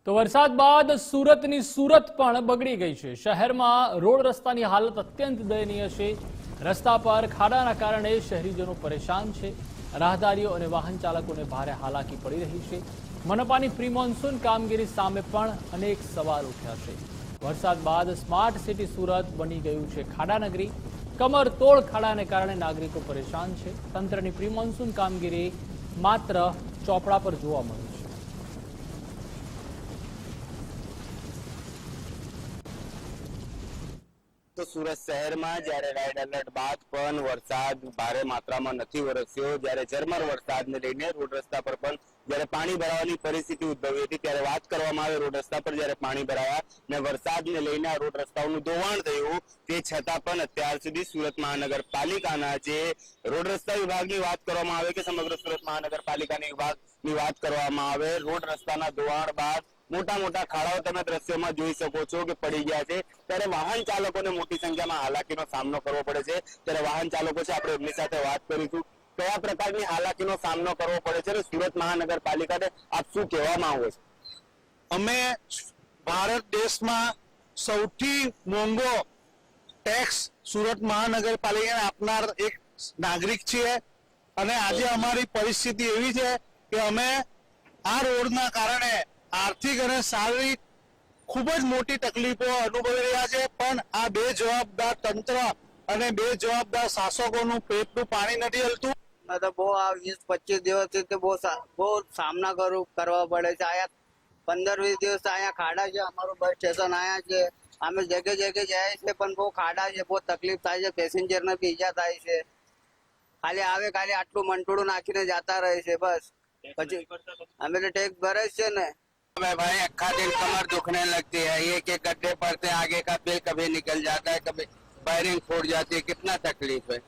તો વરસાદ બાદ સુરતની સુરત પણ બગડી ગઈ છે। શહેરમાં રોડ રસ્તાની હાલત અત્યંત દયનીય છે। રસ્તા પર ખાડાના કારણે શહેરીજનો પરેશાન છે। રાહદારીઓ અને વાહન ચાલકોને ભારે હાલાકી પડી રહી છે। મનપાની પ્રી મોન્સૂન કામગીરી સામે પણ અનેક સવાલ ઉઠ્યા છે। વરસાદ બાદ સ્માર્ટ સિટી સુરત બની ગયું છે ખાડાનગરી। કમરતોડ ખાડાને કારણે નાગરિકો પરેશાન છે। તંત્રની પ્રી મોન્સૂન કામગીરી માત્ર ચોપડા પર જોવા મળી છે। તો સુરત શહેરમાં જ્યારે રેડ એલર્ટ બાદ પણ વરસાદ ભારે માત્રામાં નથી વરસ્યો। જ્યારે ઝરમર વરસાદને લઈને રોડ રસ્તા પર પણ જ્યારે પાણી ભરાવાની પરિસ્થિતિ ઉદ્ભવી હતી ત્યારે વાત કરવામાં આવે રોડ રસ્તા પર જ્યારે પાણી ભરાયા ને વરસાદને લઈને આ રોડ રસ્તાઓનું ધોવાણ થયું, તે છતાં પણ અત્યાર સુધી સુરત મહાનગરપાલિકાના જે રોડ રસ્તા વિભાગની વાત કરવામાં આવે કે સમગ્ર સુરત મહાનગરપાલિકાની વિભાગની વાત કરવામાં આવે, રોડ રસ્તાના ધોવાણ બાદ મોટા મોટા ખાડાઓ તમે દ્રશ્યોમાં જોઈ શકો છો કે પડી ગયા છે। ત્યારે વાહન ચાલકોને મોટી સંખ્યામાં હાલાકીનો સામનો કરવો પડે છે। ત્યારે વાહન ચાલકો છે, આપણે એમની સાથે વાત કરીશું કયા પ્રકારની હાલાકીનો સામનો કરવો પડે છે અને સુરત મહાનગરપાલિકાને આપ શું કહેવા માંગો છો? અમે ભારત દેશમાં સૌથી મોંઘો ટેક્સ સુરત મહાનગરપાલિકાને આપનાર એક નાગરિક છીએ અને આજે અમારી પરિસ્થિતિ એવી છે કે અમે આ રોડના કારણે આર્થિક અને શારીરિક ખૂબ જ મોટી તકલીફો અનુભવી રહ્યા છે। પણ આ બે જવાબદાર તંત્ર અને બે જવાબદાર શાસકોનું પેટનું પાણી નથી હલતું। तो वो 20-25 दिवस से वो सामना करवा पड़े છે। आया 15-20 દિવસ आया खाड़ा છે। અમારું બસ સ્ટેશન આયા છે, અમે જગ્યા જગ્યા જાય છે પણ બહુ ખાડા છે, બહુ તકલીફ થાય છે, પેસેન્જરને બી ઈજા થાય છે। ખાલી આટલું મંટોળું નાખીને જતા રહે છે બસ। પછી અમે તો ટેક્સ ભરે છે ને। भाई अक्खा दिन कमर दुखने लगती है, एक एक गड्ढे पड़ते हैं, आगे का बिल कभी निकल जाता है, कभी वायरिंग फूट जाती है, कितना तकलीफ है।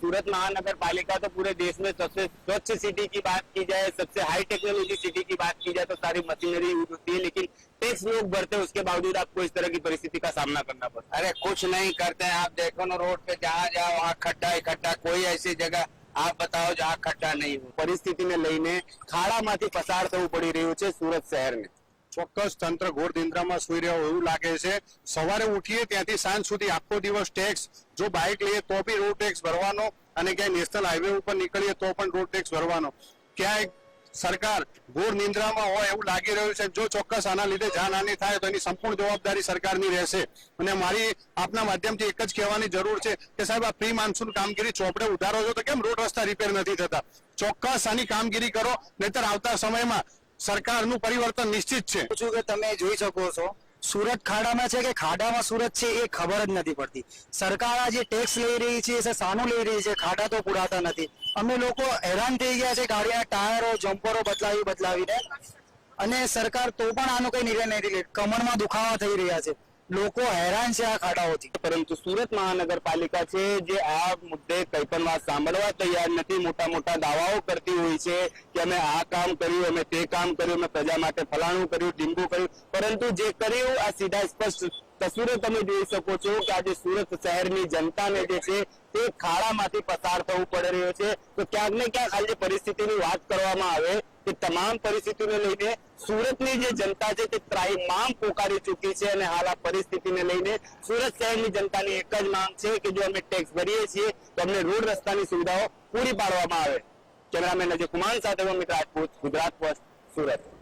सूरत महानगर पालिका तो पूरे देश में सबसे स्वच्छ सिटी की बात की जाए, सबसे हाई टेक्नोलॉजी सिटी की बात की जाए तो सारी मशीनरी यूज होती है, लेकिन टैक्स लोग भरते हैं, उसके बावजूद आपको इस तरह की परिस्थिति का सामना करना पड़ता है। अरे कुछ नहीं करते हैं, आप देखो ना रोड पे जहाँ जाओ वहाँ खड्डा ही खड्डा, कोई ऐसी जगह आप बताओ जहाँ खड्डा नहीं हो। परिस्थितिને લઈને ખાડામાંથી પસાર થવું પડી રહ્યું છે સુરત શહેરને। ચોક્કસ તંત્ર ઘોર નિંદ્રામાં સૂઈ રહ્યો એવું લાગે છે। સવારે ઉઠીએ ત્યાંથી સાંજ સુધી આખો દિવસ ટેક્સ, જો બાઇક લઈએ તો બી રોડ ટેક્સ ભરવાનો અને ક્યાંય નેશનલ હાઈવે ઉપર નીકળીએ તો પણ રોડ ટેક્સ ભરવાનો। ક્યાંય સરકાર ઘોર નિંદ્રામાં હોય એવું લાગી રહ્યું છે। જો ચોક્કસ આના લીધે જાનહાનિ થાય તો એની સંપૂર્ણ જવાબદારી સરકારની રહેશે। અને મારી આપના માધ્યમથી એક જ કહેવાની જરૂર છે કે સાહેબ આ પ્રી મોન્સૂન કામગીરી ચોપડે ઉધારો છો તો કેમ રોડ રસ્તા રિપેર નથી થતા? ચોક્કસ આની કામગીરી કરો, નહીતર આવતા સમયમાં સરકારનું પરિવર્તન નિશ્ચિત છે। કે તમે જોઈ શકો છો સુરત ખાડામાં છે કે ખાડામાં સુરત છે એ ખબર જ નથી પડતી। સરકાર આ જે ટેક્સ લઈ રહી છે એ શાનું લઈ રહી છે? ખાડા તો પુરાતા નથી। અમે લોકો હેરાન થઈ ગયા છે ગાડીના ટાયરો જમ્પરો બદલાવીને, અને સરકાર તો પણ આનો કઈ નિર્ણય નથી લે। કમરમાં દુખાવા થઈ રહ્યા છે, લોકો હેરાન છે આ ખાડાઓથી। પરંતુ સુરત મહાનગરપાલિકા છે જે આ મુદ્દે કઈ પણ વાત સાંભળવા તૈયાર નથી। મોટા મોટા દાવાઓ કરતી હોય છે કે અમે આ કામ કર્યું, અમે તે કામ કર્યું, અમે પ્રજા માટે ફલાણું કર્યું, ઢીંગું કર્યું, પરંતુ જે કર્યું આ સીધા સ્પષ્ટ તસવીરો તમે જોઈ શકો છો કે આજે સુરત શહેરની જનતાને જે છે તે ખાડામાંથી પસાર થવું પડી રહ્યો છે। તો ક્યાંક ને ક્યાંક આજે પરિસ્થિતિની વાત કરવામાં આવે કે તમામ પરિસ્થિતિને લઈને સુરતની જે જનતા છે તે ત્રાહિમામ પોકારી ચૂકી છે। અને હાલ આ પરિસ્થિતિને લઈને સુરત શહેરની જનતાની એક જ માંગ છે કે જો અમે ટેક્સ ભરીએ છીએ તો અમને રોડ રસ્તાની સુવિધાઓ પૂરી પાડવામાં આવે। કેમેરામેન અજય કુમાર સાથે મિત્ર રાજપૂત, ગુજરાત પોસ્ટ, સુરત।